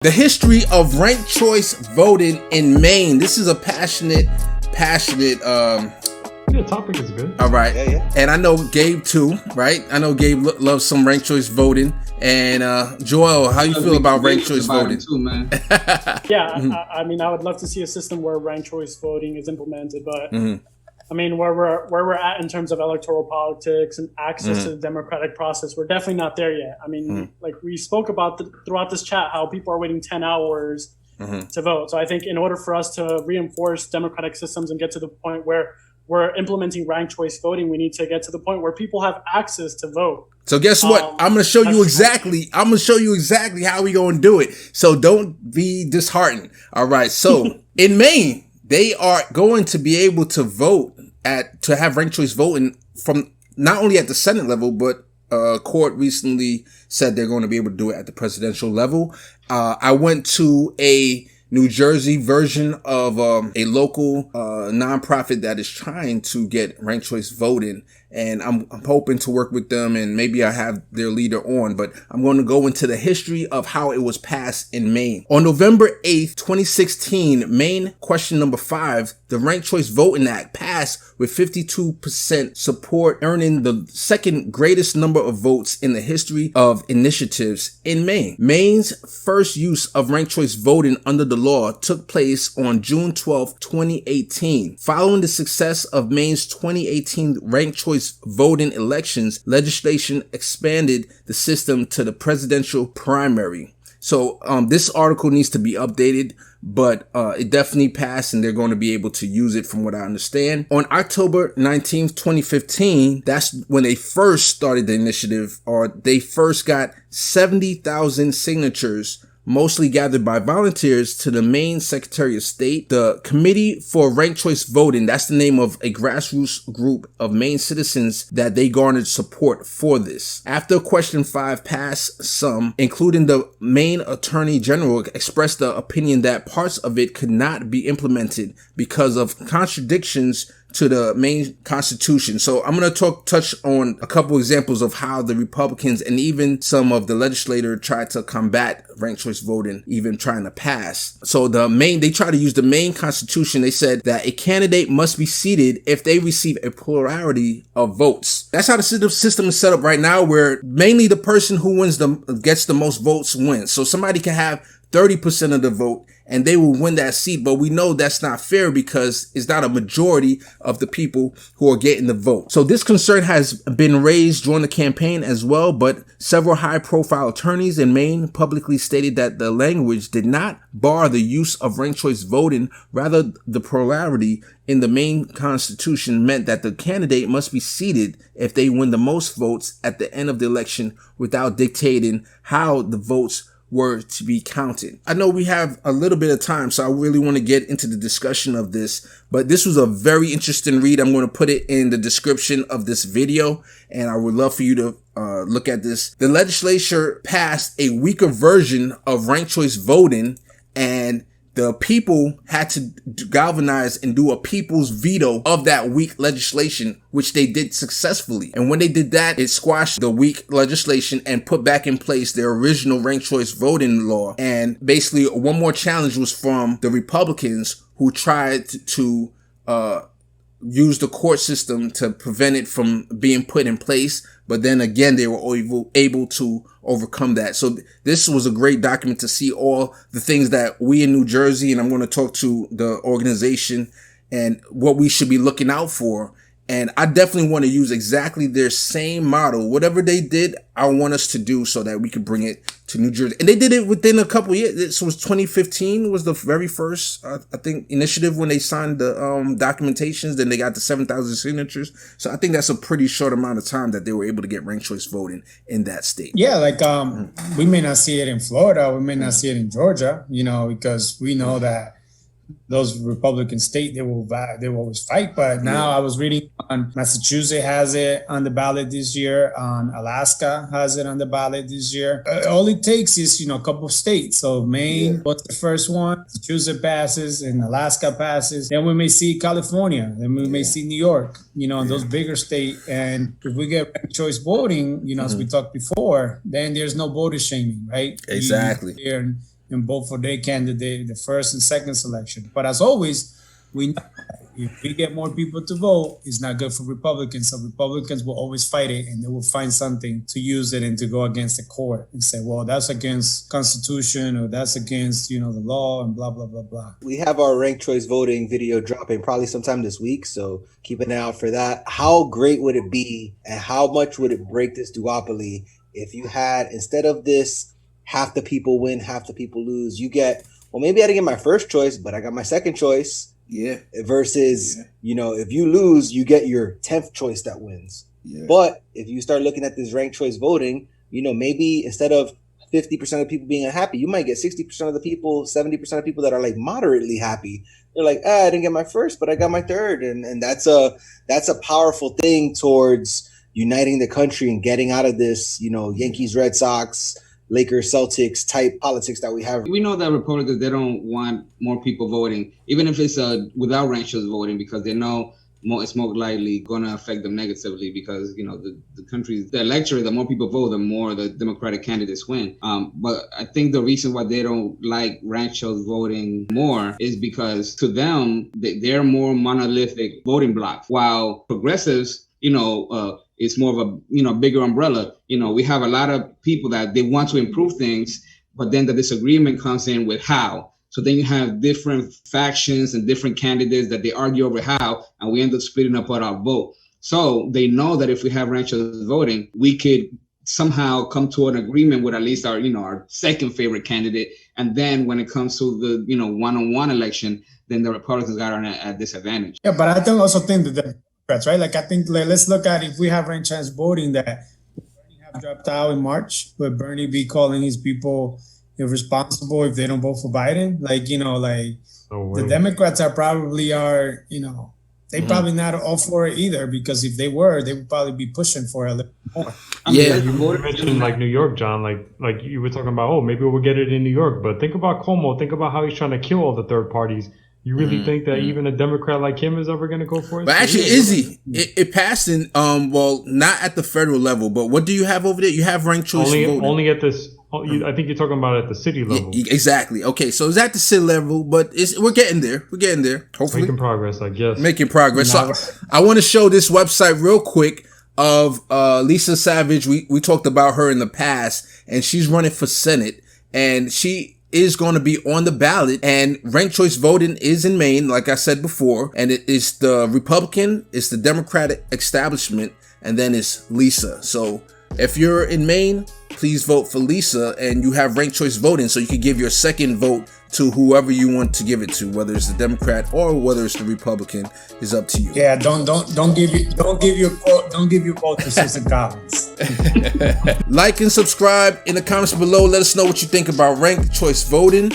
The history of ranked choice voting in Maine. This is a passionate. The topic is good. All right. Yeah. And I know Gabe too, right? I know Gabe loves some ranked choice voting. And Joel, how you feel about ranked choice voting? Too, man. Yeah, I mean, I would love to see a system where ranked choice voting is implemented, but I mean, where we're at in terms of electoral politics and access to the democratic process, we're definitely not there yet. I mean, like we spoke about throughout this chat, how people are waiting 10 hours to vote. So I think in order for us to reinforce democratic systems and get to the point where we're implementing ranked choice voting, we need to get to the point where people have access to vote. So guess what? I'm going to show you exactly. I'm going to show you exactly how we going to do it. So don't be disheartened. All right. So in Maine, they are going to be able to vote to have ranked choice voting from not only at the Senate level, but court recently said they're going to be able to do it at the presidential level. I went to a New Jersey version of a local nonprofit that is trying to get ranked choice voting, and I'm hoping to work with them, and maybe I have their leader on, but I'm going to go into the history of how it was passed in Maine. On November 8th, 2016, Maine question number 5, the Ranked Choice Voting Act passed with 52% support, earning the second greatest number of votes in the history of initiatives in Maine. Maine's first use of ranked choice voting under the law took place on June 12, 2018. Following the success of Maine's 2018 ranked choice voting elections, legislation expanded the system to the presidential primary. So this article needs to be updated, but it definitely passed and they're going to be able to use it from what I understand. On October 19th, 2015, that's when they first started the initiative, or they first got 70,000 signatures, mostly gathered by volunteers, to the Maine Secretary of State. The Committee for Ranked Choice Voting, that's the name of a grassroots group of Maine citizens that they garnered support for this. After question 5 passed, some, including the Maine Attorney General, expressed the opinion that parts of it could not be implemented because of contradictions to the Maine Constitution. So I'm going to touch on a couple examples of how the Republicans and even some of the legislators tried to combat ranked choice voting, even trying to pass. So they try to use the Maine Constitution. They said that a candidate must be seated if they receive a plurality of votes. That's how the system is set up right now, where mainly the person who gets the most votes wins. So somebody can have 30% of the vote and they will win that seat. But we know that's not fair because it's not a majority of the people who are getting the vote. So this concern has been raised during the campaign as well, but several high-profile attorneys in Maine publicly stated that the language did not bar the use of ranked choice voting. Rather, the plurality in the Maine Constitution meant that the candidate must be seated if they win the most votes at the end of the election without dictating how the votes were to be counted. I know we have a little bit of time, so I really want to get into the discussion of this, but this was a very interesting read. I'm going to put it in the description of this video, and I would love for you to look at this. The legislature passed a weaker version of ranked choice voting, and the people had to galvanize and do a people's veto of that weak legislation, which they did successfully. And when they did that, it squashed the weak legislation and put back in place their original ranked choice voting law. And basically, one more challenge was from the Republicans, who tried to use the court system to prevent it from being put in place. But then again, they were able to overcome that. So this was a great document to see all the things that we in New Jersey, and I'm going to talk to the organization and what we should be looking out for. And I definitely want to use exactly their same model. Whatever they did, I want us to do so that we could bring it to New Jersey. And they did it within a couple of years. This was 2015 was the very first, I think, initiative when they signed the documentations. Then they got the 7,000 signatures. So I think that's a pretty short amount of time that they were able to get ranked choice voting in that state. Yeah, like we may not see it in Florida. We may not see it in Georgia, because we know that those Republican states, they will always fight. But now I was reading on Massachusetts has it on the ballot this year. Alaska has it on the ballot this year. All it takes is, a couple of states. So Maine was the first one. Massachusetts passes and Alaska passes. Then we may see California. Then we may see New York, those bigger states. And if we get ranked choice voting, as we talked before, then there's no voter shaming, right? Exactly. and vote for their candidate, the first and second selection. But as always, we know if we get more people to vote, it's not good for Republicans. So Republicans will always fight it, and they will find something to use it and to go against the court and say, well, that's against Constitution, or that's against, the law, and blah, blah, blah, blah. We have our ranked choice voting video dropping probably sometime this week, so keep an eye out for that. How great would it be, and how much would it break this duopoly if you had, instead of this, half the people win, half the people lose, you get, well, maybe I didn't get my first choice, but I got my second choice. Yeah. Versus, if you lose, you get your 10th choice that wins. Yeah. But if you start looking at this ranked choice voting, maybe instead of 50% of people being unhappy, you might get 60% of the people, 70% of people that are like moderately happy. They're like, I didn't get my first, but I got my third. And that's a powerful thing towards uniting the country and getting out of this, Yankees, Red Sox, Lakers, Celtics type politics that we have. We know that Republicans, they don't want more people voting, even if it's without ranked choice voting, because they know it's more likely going to affect them negatively, because the electorate, the more people vote, the more the Democratic candidates win. But I think the reason why they don't like ranked choice voting more is because to them, they're more monolithic voting block, while progressives, it's more of a bigger umbrella. We have a lot of people that they want to improve things, but then the disagreement comes in with how. So then you have different factions and different candidates that they argue over how, and we end up splitting up our vote. So they know that if we have ranked choice voting, we could somehow come to an agreement with at least our second favorite candidate. And then when it comes to the one-on-one election, then the Republicans got on a disadvantage. Yeah, but I also think that the Democrats, right? Like, I think let's look at if we have ranked choice voting, that Bernie have dropped out in March, but Bernie be calling his people irresponsible if they don't vote for Biden. The Democrats probably they probably not all for it either, because if they were, they would probably be pushing for a little more. You mentioned New York, John, like you were talking about, maybe we'll get it in New York, but think about Cuomo, think about how he's trying to kill all the third parties. You really think that even a Democrat like him is ever going to go for it? But actually, Izzy, it passed in, not at the federal level, but what do you have over there? You have ranked choice voting. Only at this, I think you're talking about at the city level. Yeah, exactly. Okay, so it's at the city level, but we're getting there. We're getting there. Hopefully. Making progress, I guess. Making progress. So I want to show this website real quick of Lisa Savage. We talked about her in the past, and she's running for Senate, and she is going to be on the ballot, and ranked choice voting is in Maine, like I said before, and it is the Republican, it's the Democratic establishment, and then it's Lisa. So if you're in Maine, please vote for Lisa, and you have ranked choice voting, so you can give your second vote to whoever you want to give it to, whether it's the Democrat or whether it's the Republican, is up to you. Yeah, don't give your vote to Susan Collins. Like and subscribe in the comments below. Let us know what you think about ranked choice voting.